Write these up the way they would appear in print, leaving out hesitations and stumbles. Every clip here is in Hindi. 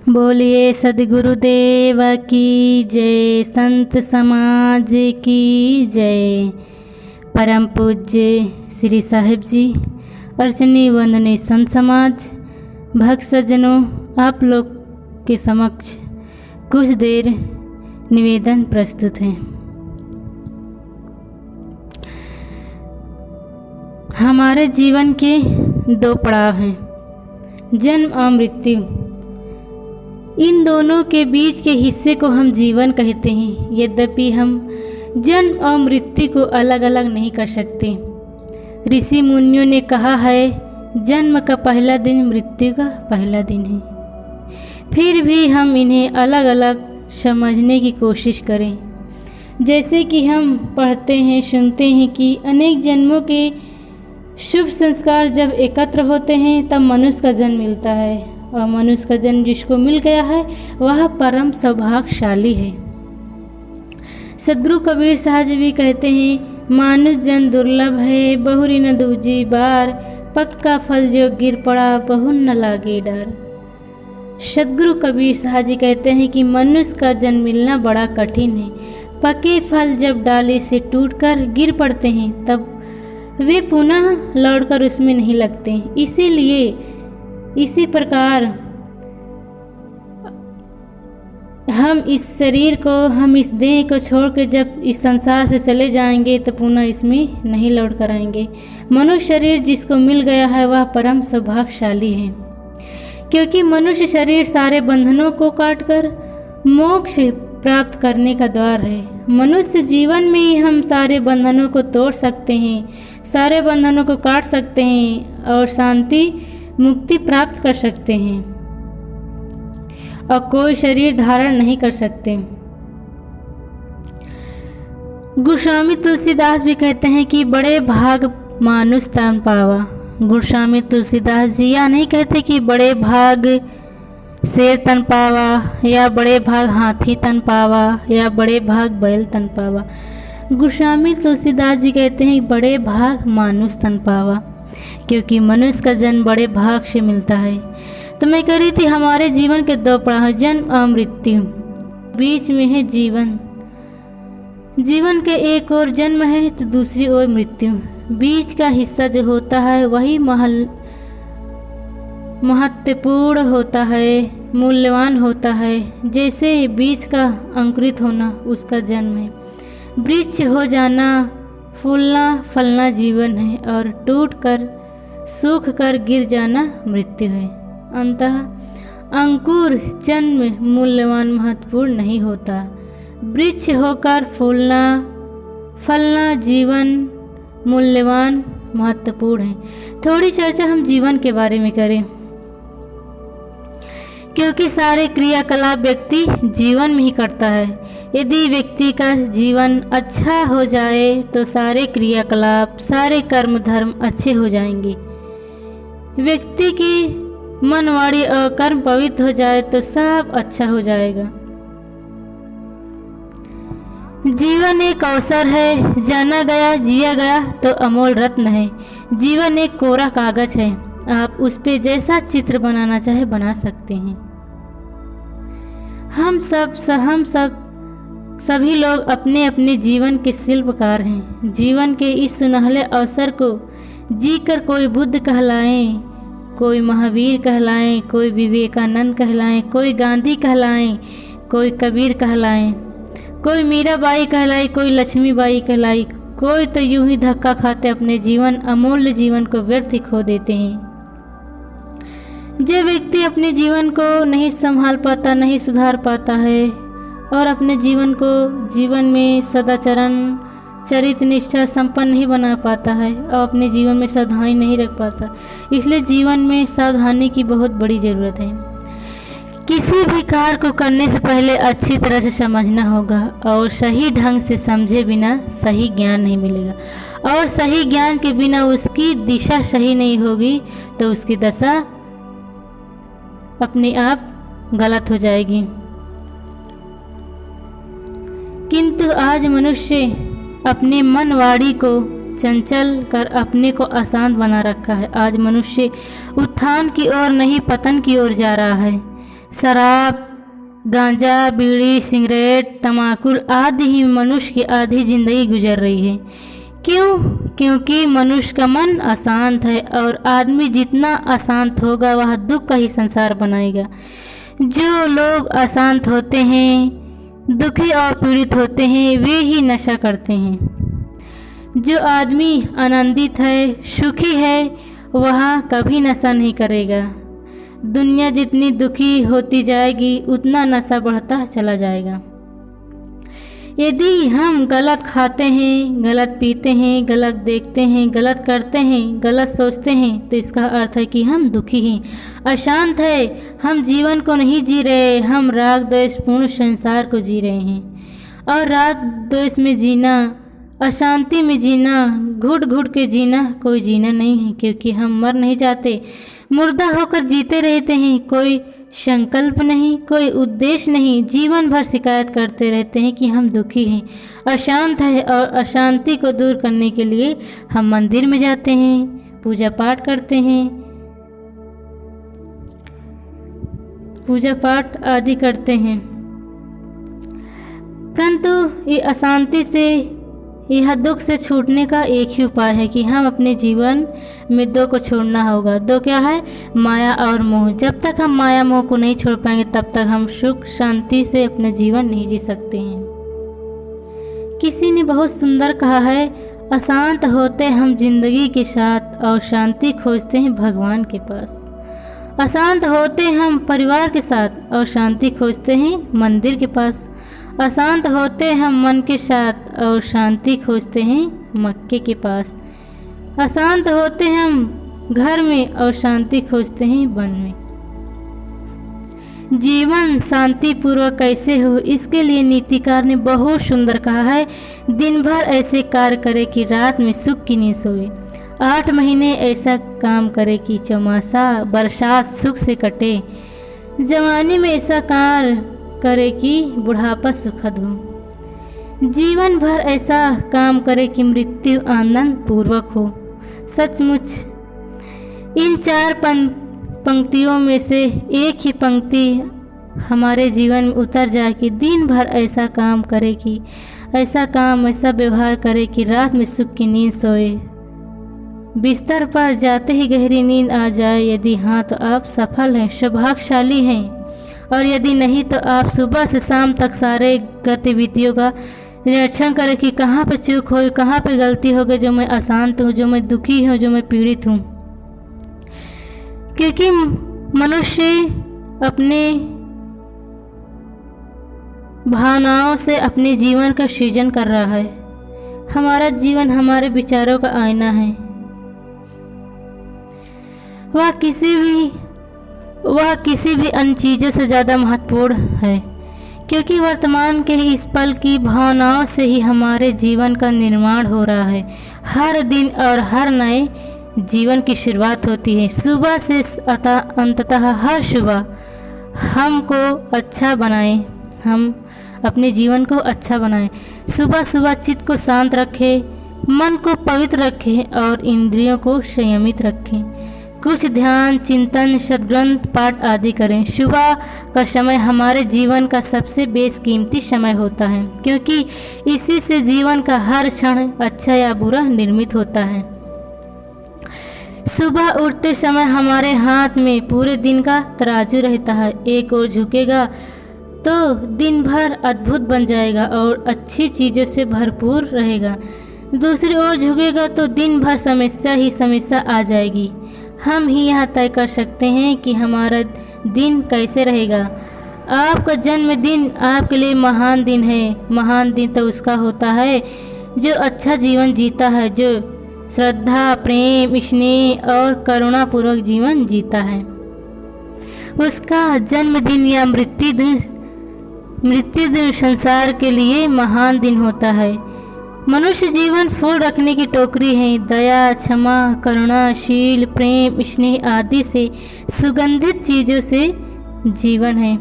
बोलिए सद्गुरुदेव की जय, संत समाज की जय। परम पूज्य श्री साहिब जी, अर्चनी वंदनीय संत समाज, भक्त सज्जनों, आप लोग के समक्ष कुछ देर निवेदन प्रस्तुत है। हमारे जीवन के दो पड़ाव हैं, जन्म और मृत्यु। इन दोनों के बीच के हिस्से को हम जीवन कहते हैं। यद्यपि हम जन्म और मृत्यु को अलग अलग नहीं कर सकते। ऋषि मुनियों ने कहा है, जन्म का पहला दिन मृत्यु का पहला दिन है। फिर भी हम इन्हें अलग अलग समझने की कोशिश करें। जैसे कि हम पढ़ते हैं, सुनते हैं कि अनेक जन्मों के शुभ संस्कार जब एकत्र होते हैं तब मनुष्य का जन्म मिलता है, और मनुष्य का जन्म जिसको मिल गया है वह परम सौभाग्यशाली है। सद्गुरु कबीर साहब जी भी कहते हैं, मानुष जन्म दुर्लभ है, बहुरी न दूजी बार, पक्का फल जो गिर पड़ा बहु न लागे डर। सद्गुरु कबीर साहब जी कहते हैं कि मनुष्य का जन्म मिलना बड़ा कठिन है। पके फल जब डाली से टूटकर गिर पड़ते हैं तब वे पुनः लौटकर उसमें नहीं लगते। इसीलिए इसी प्रकार हम इस शरीर को, हम इस देह को छोड़कर जब इस संसार से चले जाएंगे तो पुनः इसमें नहीं लौट कर आएंगे। मनुष्य शरीर जिसको मिल गया है वह परम सौभाग्यशाली है, क्योंकि मनुष्य शरीर सारे बंधनों को काटकर मोक्ष प्राप्त करने का द्वार है। मनुष्य जीवन में ही हम सारे बंधनों को तोड़ सकते हैं, सारे बंधनों को काट सकते हैं और शांति मुक्ति प्राप्त कर सकते हैं, और कोई शरीर धारण नहीं कर सकते। गोस्वामी तुलसीदास भी कहते हैं कि बड़े भाग मानुष तन पावा। गोस्वामी तुलसीदास जी यह नहीं कहते कि बड़े भाग शेर तन पावा, या बड़े भाग हाथी तन पावा, या बड़े भाग बैल तन पावा। गोस्वामी तुलसीदास जी कहते हैं बड़े भाग मानुष तन पावा, क्योंकि मनुष्य का जन्म बड़े भाग से मिलता है। तो मैं कह रही थी, हमारे जीवन के दो पड़ाव, जन्म और मृत्यु। बीच में है जीवन। जीवन के एक ओर जन्म है तो दूसरी ओर मृत्यु। बीच का हिस्सा जो होता है वही महत्वपूर्ण होता है, मूल्यवान होता है। जैसे बीज का अंकुरित होना उसका जन्म है, वृक्ष हो जाना, फूलना फलना जीवन है, और टूट कर सूख कर गिर जाना मृत्यु है। अंततः अंकुर जन्म मूल्यवान महत्वपूर्ण नहीं होता, वृक्ष होकर फूलना फलना जीवन मूल्यवान महत्वपूर्ण है। थोड़ी चर्चा हम जीवन के बारे में करें, क्योंकि सारे क्रियाकलाप व्यक्ति जीवन में ही करता है। यदि व्यक्ति का जीवन अच्छा हो जाए तो सारे क्रियाकलाप, सारे कर्म धर्म अच्छे हो जाएंगे। व्यक्ति की मन वाणी और कर्म पवित्र हो जाए तो सब अच्छा हो जाएगा। जीवन एक अवसर है, जाना गया जिया गया तो अमोल रत्न है। जीवन एक कोरा कागज है, आप उस पे जैसा चित्र बनाना चाहे बना सकते हैं। हम सभी लोग अपने अपने जीवन के शिल्पकार हैं। जीवन के इस सुनहले अवसर को जीकर कोई बुद्ध कहलाएं, कोई महावीर कहलाएं, कोई विवेकानंद कहलाएं, कोई गांधी कहलाएं, कोई कबीर कहलाएं, कोई मीराबाई कहलाई, कोई लक्ष्मीबाई कहलाई, कोई तो यूं ही धक्का खाते अपने जीवन, अमूल्य जीवन को व्यर्थ खो देते हैं। जो व्यक्ति अपने जीवन को नहीं संभाल पाता, नहीं सुधार पाता है, और अपने जीवन में सदाचरण चरित्र निष्ठा संपन्न नहीं बना पाता है, और अपने जीवन में सावधानी नहीं रख पाता, इसलिए जीवन में सावधानी की बहुत बड़ी ज़रूरत है। किसी भी कार्य को करने से पहले अच्छी तरह से समझना होगा, और सही ढंग से समझे बिना सही ज्ञान नहीं मिलेगा, और सही ज्ञान के बिना उसकी दिशा सही नहीं होगी तो उसकी दशा अपने आप गलत हो जाएगी। किंतु आज मनुष्य अपने मन वाणी को चंचल कर अपने को अशांत बना रखा है। आज मनुष्य उत्थान की ओर नहीं पतन की ओर जा रहा है। शराब, गांजा, बीड़ी, सिगरेट, तम्बाकू आदि ही मनुष्य की आधी जिंदगी गुजर रही है। क्यों? क्योंकि मनुष्य का मन अशांत है और आदमी जितना अशांत होगा वह दुख का ही संसार बनाएगा। जो लोग अशांत होते हैं, दुखी और पीड़ित होते हैं, वे ही नशा करते हैं। जो आदमी आनंदित है, सुखी है, वह कभी नशा नहीं करेगा। दुनिया जितनी दुखी होती जाएगी उतना नशा बढ़ता चला जाएगा। यदि हम गलत खाते हैं, गलत पीते हैं, गलत देखते हैं, गलत करते हैं, गलत सोचते हैं, तो इसका अर्थ है कि हम दुखी हैं, अशांत है, हम जीवन को नहीं जी रहे, हम राग द्वेष पूर्ण संसार को जी रहे हैं। और राग द्वेष में जीना, अशांति में जीना, घुट घुट के जीना कोई जीना नहीं है, क्योंकि हम मर नहीं जाते, मुर्दा होकर जीते रहते हैं। कोई संकल्प नहीं, कोई उद्देश्य नहीं, जीवन भर शिकायत करते रहते हैं कि हम दुखी हैं, अशांत है। और अशांति को दूर करने के लिए हम मंदिर में जाते हैं, पूजा पाठ करते हैं, पूजा पाठ आदि करते हैं। परंतु ये अशांति से, यह दुख से छूटने का एक ही उपाय है कि हम अपने जीवन में दो को छोड़ना होगा। दो क्या है? माया और मोह। जब तक हम माया मोह को नहीं छोड़ पाएंगे तब तक हम सुख शांति से अपना जीवन नहीं जी सकते हैं। किसी ने बहुत सुंदर कहा है, अशांत होते हम जिंदगी के साथ और शांति खोजते हैं भगवान के पास। अशांत होते हम परिवार के साथ और शांति खोजते हैं मंदिर के पास। अशांत होते हम मन के साथ और शांति खोजते हैं मक्के के पास। अशांत होते हम घर में और शांति खोजते हैं वन में। जीवन शांतिपूर्वक कैसे हो, इसके लिए नीतिकार ने बहुत सुंदर कहा है, दिन भर ऐसे कार्य करे कि रात में सुख की नींद सोए। 8 महीने ऐसा काम करे कि चौमासा बरसात सुख से कटे। जवानी में ऐसा कार्य करे कि बुढ़ापा सुखद हो। जीवन भर ऐसा काम करे कि मृत्यु आनंद पूर्वक हो। सचमुच इन 4 पंक्तियों में से एक ही पंक्ति हमारे जीवन में उतर जाए कि दिन भर ऐसा काम करे कि ऐसा काम, ऐसा व्यवहार करे कि रात में सुख की नींद सोए। बिस्तर पर जाते ही गहरी नींद आ जाए। यदि हाँ तो आप सफल हैं, सौभाग्यशाली हैं, और यदि नहीं तो आप सुबह से शाम तक सारे गतिविधियों का निरीक्षण करें कि कहाँ पे चूक हो, कहाँ पे गलती हो गई, जो मैं अशांत हूँ, जो मैं दुखी हूँ, जो मैं पीड़ित हूँ। क्योंकि मनुष्य अपने भावनाओं से अपने जीवन का सृजन कर रहा है। हमारा जीवन हमारे विचारों का आईना है। वह किसी भी अन्य चीज़ों से ज़्यादा महत्वपूर्ण है, क्योंकि वर्तमान के इस पल की भावनाओं से ही हमारे जीवन का निर्माण हो रहा है। हर दिन और हर नए जीवन की शुरुआत होती है। सुबह से अंततः हर सुबह हमको अच्छा बनाएं, हम अपने जीवन को अच्छा बनाएं। सुबह सुबह चित्त को शांत रखें, मन को पवित्र रखें और इंद्रियों को संयमित रखें। कुछ ध्यान, चिंतन, सद्ग्रंथ पाठ आदि करें। सुबह का समय हमारे जीवन का सबसे बेशकीमती समय होता है, क्योंकि इसी से जीवन का हर क्षण अच्छा या बुरा निर्मित होता है। सुबह उठते समय हमारे हाथ में पूरे दिन का तराजू रहता है। एक ओर झुकेगा तो दिन भर अद्भुत बन जाएगा और अच्छी चीज़ों से भरपूर रहेगा। दूसरी ओर झुकेगा तो दिन भर समस्या ही समस्या आ जाएगी। हम ही यह तय कर सकते हैं कि हमारा दिन कैसे रहेगा। आपका जन्मदिन आपके लिए महान दिन है। महान दिन तो उसका होता है जो अच्छा जीवन जीता है, जो श्रद्धा, प्रेम, स्नेह और करुणापूर्वक जीवन जीता है। उसका जन्मदिन या मृत्यु दिन संसार के लिए महान दिन होता है। मनुष्य जीवन फूल रखने की टोकरी है। दया, क्षमा, करुणा, शील, प्रेम, स्नेह आदि से सुगंधित चीज़ों से जीवन है।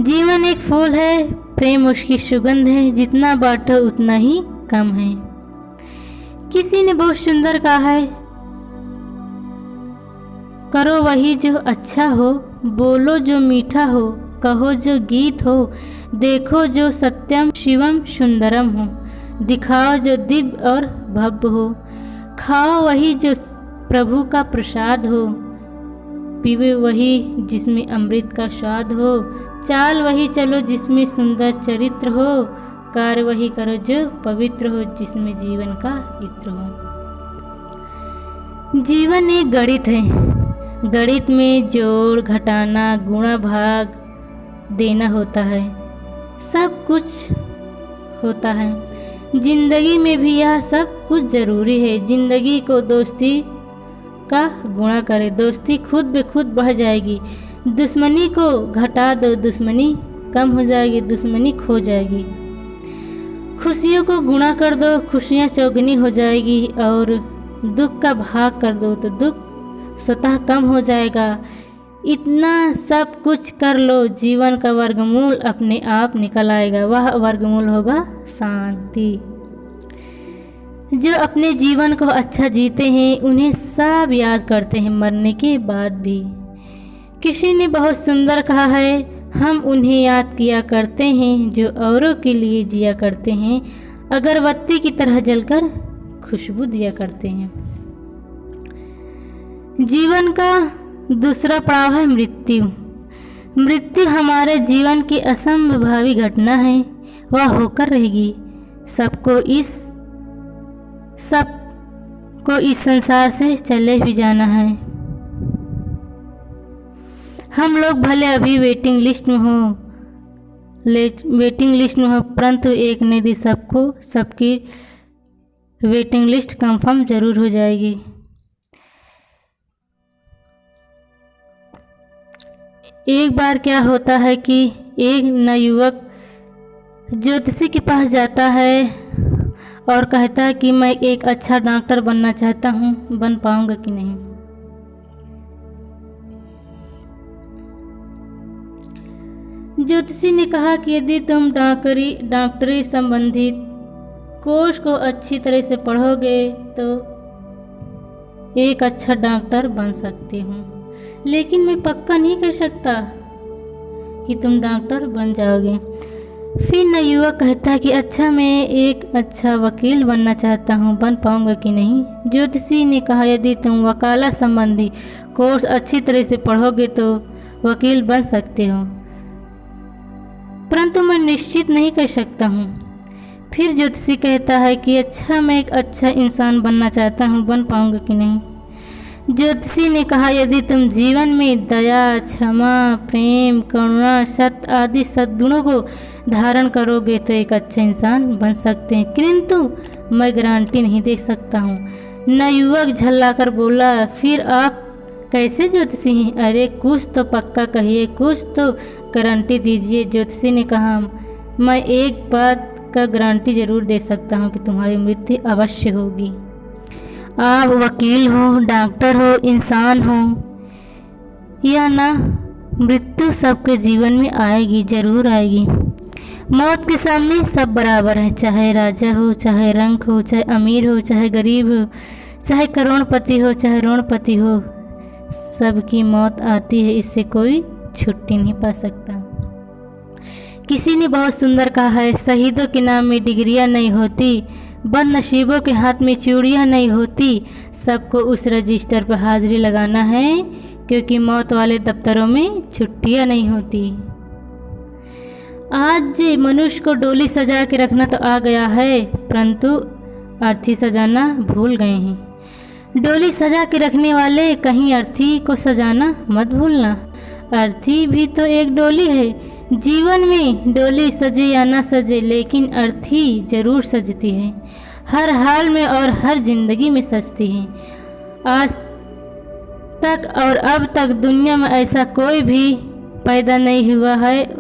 जीवन एक फूल है, प्रेम उसकी सुगंध है। जितना बांटो उतना ही कम है। किसी ने बहुत सुंदर कहा है, करो वही जो अच्छा हो, बोलो जो मीठा हो, कहो जो गीत हो, देखो जो सत्यम शिवम सुंदरम हो, दिखाओ जो दिव्य और भव्य हो, खाओ वही जो प्रभु का प्रसाद हो, पीवे वही जिसमें अमृत का स्वाद हो, चाल वही चलो जिसमें सुंदर चरित्र हो, कार्य वही करो जो पवित्र हो, जिसमें जीवन का इत्र हो। जीवन एक गणित है, गणित में जोड़ घटाना गुणा भाग देना होता है, सब कुछ होता है। जिंदगी में भी यह सब कुछ ज़रूरी है। जिंदगी को दोस्ती का गुणा करे, दोस्ती खुद ब खुद बढ़ जाएगी। दुश्मनी को घटा दो, दुश्मनी कम हो जाएगी, दुश्मनी खो जाएगी। खुशियों को गुणा कर दो, खुशियाँ चौगुनी हो जाएगी। और दुख का भाग कर दो तो दुख स्वतः कम हो जाएगा। इतना सब कुछ कर लो, जीवन का वर्गमूल अपने आप निकल आएगा। वह वर्गमूल होगा शांति। जो अपने जीवन को अच्छा जीते हैं उन्हें सब याद करते हैं मरने के बाद भी। किसी ने बहुत सुंदर कहा है, हम उन्हें याद किया करते हैं जो औरों के लिए जिया करते हैं, अगरबत्ती की तरह जलकर खुशबू दिया करते हैं। जीवन का दूसरा पड़ाव है मृत्यु। मृत्यु हमारे जीवन की असंभावी घटना है, वह होकर रहेगी। सबको इस संसार से चले भी जाना है। हम लोग भले अभी वेटिंग लिस्ट में हो, परंतु एक ने दी सबको, सबकी वेटिंग लिस्ट कंफर्म जरूर हो जाएगी। एक बार क्या होता है कि एक नवयुवक ज्योतिषी के पास जाता है और कहता है कि मैं एक अच्छा डॉक्टर बनना चाहता हूँ, बन पाऊंगा कि नहीं। ज्योतिषी ने कहा कि यदि तुम डॉक्टरी संबंधित कोर्स को अच्छी तरह से पढ़ोगे तो एक अच्छा डॉक्टर बन सकते हो, लेकिन मैं पक्का नहीं कह सकता कि तुम डॉक्टर बन जाओगे। फिर नवयुवक कहता है कि अच्छा, मैं एक अच्छा वकील बनना चाहता हूँ, बन पाऊंगा कि नहीं। ज्योतिषी ने कहा यदि तुम वकालत संबंधी कोर्स अच्छी तरह से पढ़ोगे तो वकील बन सकते हो, परंतु मैं निश्चित नहीं कर सकता हूँ। फिर ज्योतिषी कहता है कि अच्छा, मैं एक अच्छा इंसान बनना चाहता हूँ, बन पाऊंगा कि नहीं। ज्योतिषी ने कहा यदि तुम जीवन में दया, क्षमा, प्रेम, करुणा, सत्य आदि सद्गुणों को धारण करोगे तो एक अच्छा इंसान बन सकते हैं, किंतु मैं गारंटी नहीं दे सकता हूँ। नवयुवक झल्लाकर बोला, फिर आप कैसे ज्योतिषी हैं? अरे कुछ तो पक्का कहिए, कुछ तो गारंटी दीजिए। ज्योतिषी ने कहा, मैं एक बात का गारंटी जरूर दे सकता हूँ कि तुम्हारी मृत्यु अवश्य होगी। आप वकील हो, डॉक्टर हो, इंसान हो या ना, मृत्यु सबके जीवन में आएगी, जरूर आएगी। मौत के सामने सब बराबर हैं, चाहे राजा हो, चाहे रंक हो, चाहे अमीर हो, चाहे गरीब हो, चाहे करोड़पति हो, चाहे रोड़पति हो, सबकी मौत आती है, इससे कोई छुट्टी नहीं पा सकता। किसी ने बहुत सुंदर कहा है, शहीदों के नाम में डिग्रियां नहीं होती, बदनसीबों के हाथ में चूड़ियां नहीं होती, सबको उस रजिस्टर पर हाजिरी लगाना है, क्योंकि मौत वाले दफ्तरों में छुट्टियां नहीं होती। आज मनुष्य को डोली सजा के रखना तो आ गया है, परंतु अर्थी सजाना भूल गए हैं। डोली सजा के रखने वाले कहीं अर्थी को सजाना मत भूलना। अर्थी भी तो एक डोली है। जीवन में डोली सजे या ना सजे, लेकिन अर्थी जरूर सजती है, हर हाल में और हर जिंदगी में सजती है। आज तक और अब तक दुनिया में ऐसा कोई भी पैदा नहीं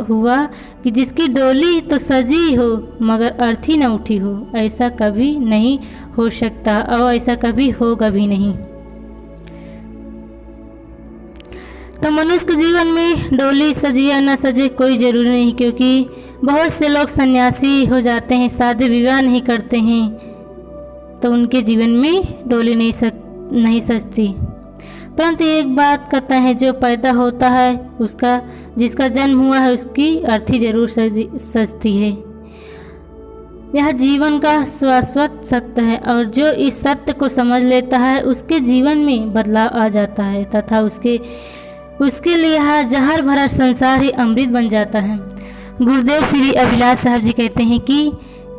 हुआ कि जिसकी डोली तो सजी हो मगर अर्थी न उठी हो। ऐसा कभी नहीं हो सकता और ऐसा कभी होगा भी नहीं। तो मनुष्य के जीवन में डोली सजे या न सजे कोई ज़रूरी नहीं, क्योंकि बहुत से लोग सन्यासी हो जाते हैं, शादी विवाह नहीं करते हैं, तो उनके जीवन में डोली नहीं सजती। परंतु एक बात कहता है, जो पैदा होता है उसका, जिसका जन्म हुआ है उसकी अर्थी जरूर सजती है। यह जीवन का शाश्वत सत्य है और जो इस सत्य को समझ लेता है उसके जीवन में बदलाव आ जाता है तथा उसके लिए यह जहर भरा संसार ही अमृत बन जाता है। गुरुदेव श्री अभिलाष साहब जी कहते हैं कि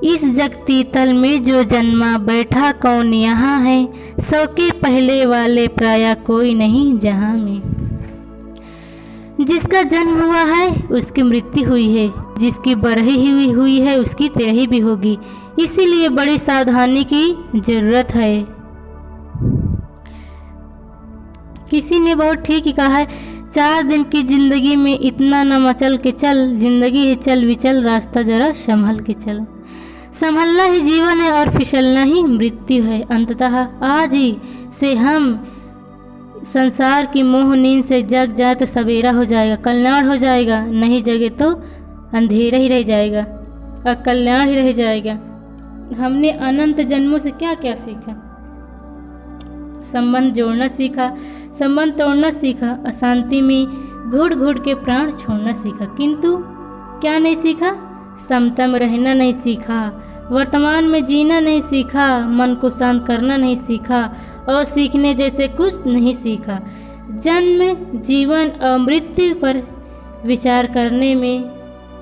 इस जगती तल में जो जन्मा बैठा कौन यहाँ है, 100 के पहले वाले प्राय कोई नहीं जहाँ में। जिसका जन्म हुआ है उसकी मृत्यु हुई है, जिसकी बरही हुई है उसकी तिरही भी होगी, इसीलिए बड़ी सावधानी की जरूरत है। किसी ने बहुत ठीक ही कहा है, 4 दिन की जिंदगी में इतना न मचल के चल, जिंदगी है चल विचल, रास्ता जरा संभल के चल। संभलना ही जीवन है और फिसलना ही मृत्यु है। अंततः आज ही से हम संसार की मोह नींद से जग जाए तो सवेरा हो जाएगा, कल्याण हो जाएगा, नहीं जगे तो अंधेरा ही रह जाएगा, अकल्याण ही रह जाएगा। हमने अनंत जन्मों से क्या क्या सीखा? संबंध जोड़ना सीखा, संबंध तोड़ना सीखा, अशांति में घुट घुट के प्राण छोड़ना सीखा, किंतु क्या नहीं सीखा? समता में रहना नहीं सीखा, वर्तमान में जीना नहीं सीखा, मन को शांत करना नहीं सीखा और सीखने जैसे कुछ नहीं सीखा। जन्म, जीवन और मृत्यु पर विचार करने में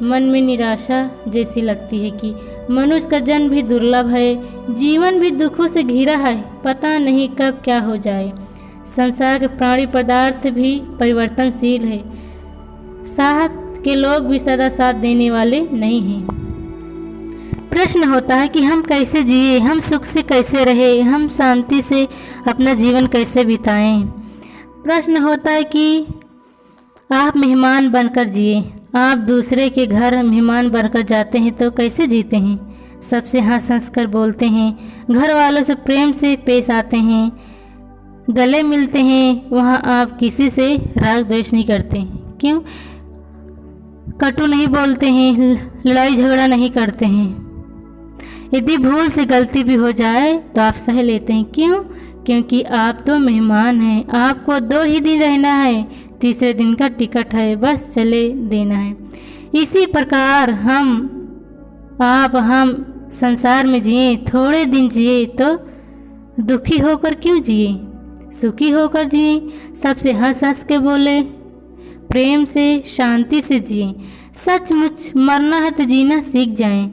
मन में निराशा जैसी लगती है कि मनुष्य का जन्म भी दुर्लभ है, जीवन भी दुखों से घिरा है, पता नहीं कब क्या हो जाए। संसार के प्राणी पदार्थ भी परिवर्तनशील है, साथ के लोग भी सदा साथ देने वाले नहीं हैं। प्रश्न होता है कि हम कैसे जिए, हम सुख से कैसे रहे, हम शांति से अपना जीवन कैसे बिताएं। प्रश्न होता है कि आप मेहमान बनकर जिए, आप दूसरे के घर मेहमान बनकर जाते हैं तो कैसे जीते हैं? सबसे हंस हंस कर बोलते हैं, घर वालों से प्रेम से पेश आते हैं, गले मिलते हैं, वहाँ आप किसी से राग द्वेष नहीं करते। क्यों? कटु नहीं बोलते हैं, लड़ाई झगड़ा नहीं करते हैं। यदि भूल से गलती भी हो जाए तो आप सह लेते हैं। क्यों? क्योंकि आप तो मेहमान हैं, आपको 2 ही दिन रहना है, तीसरे दिन का टिकट है, बस चले देना है। इसी प्रकार हम संसार में जिए, थोड़े दिन जिए तो दुखी होकर क्यों जिए, सुखी होकर जिए। सबसे हंस हंस के बोले, प्रेम से शांति से जिए। सचमुच मरना है तो जीना सीख जाएं।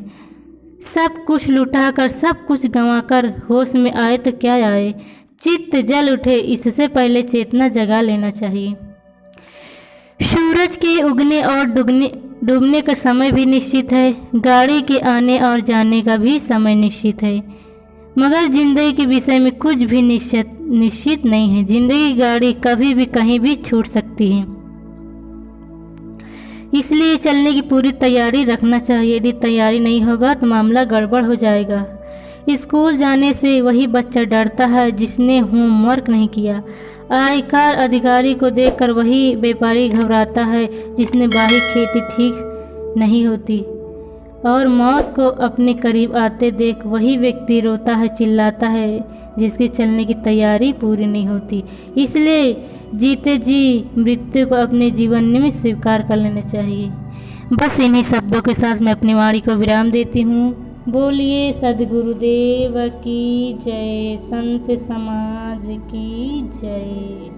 सब कुछ लुटाकर सब कुछ गंवाकर होश में आए तो क्या आए, चित्त जल उठे इससे पहले चेतना जगा लेना चाहिए। सूरज के उगने और डूबने का समय भी निश्चित है, गाड़ी के आने और जाने का भी समय निश्चित है, मगर जिंदगी के विषय में कुछ भी निश्चित नहीं है। जिंदगी की गाड़ी कभी भी कहीं भी छूट सकती है, इसलिए चलने की पूरी तैयारी रखना चाहिए। यदि तैयारी नहीं होगा तो मामला गड़बड़ हो जाएगा। स्कूल जाने से वही बच्चा डरता है जिसने होमवर्क नहीं किया। आयकर अधिकारी को देखकर वही व्यापारी घबराता है जिसने बाही खेती ठीक नहीं होती। और मौत को अपने करीब आते देख वही व्यक्ति रोता है, चिल्लाता है, जिसकी चलने की तैयारी पूरी नहीं होती। इसलिए जीते जी मृत्यु को अपने जीवन में स्वीकार कर लेना चाहिए। बस इन्हीं शब्दों के साथ मैं अपनी वाणी को विराम देती हूँ। बोलिए सद्गुरुदेव की जय, संत समाज की जय।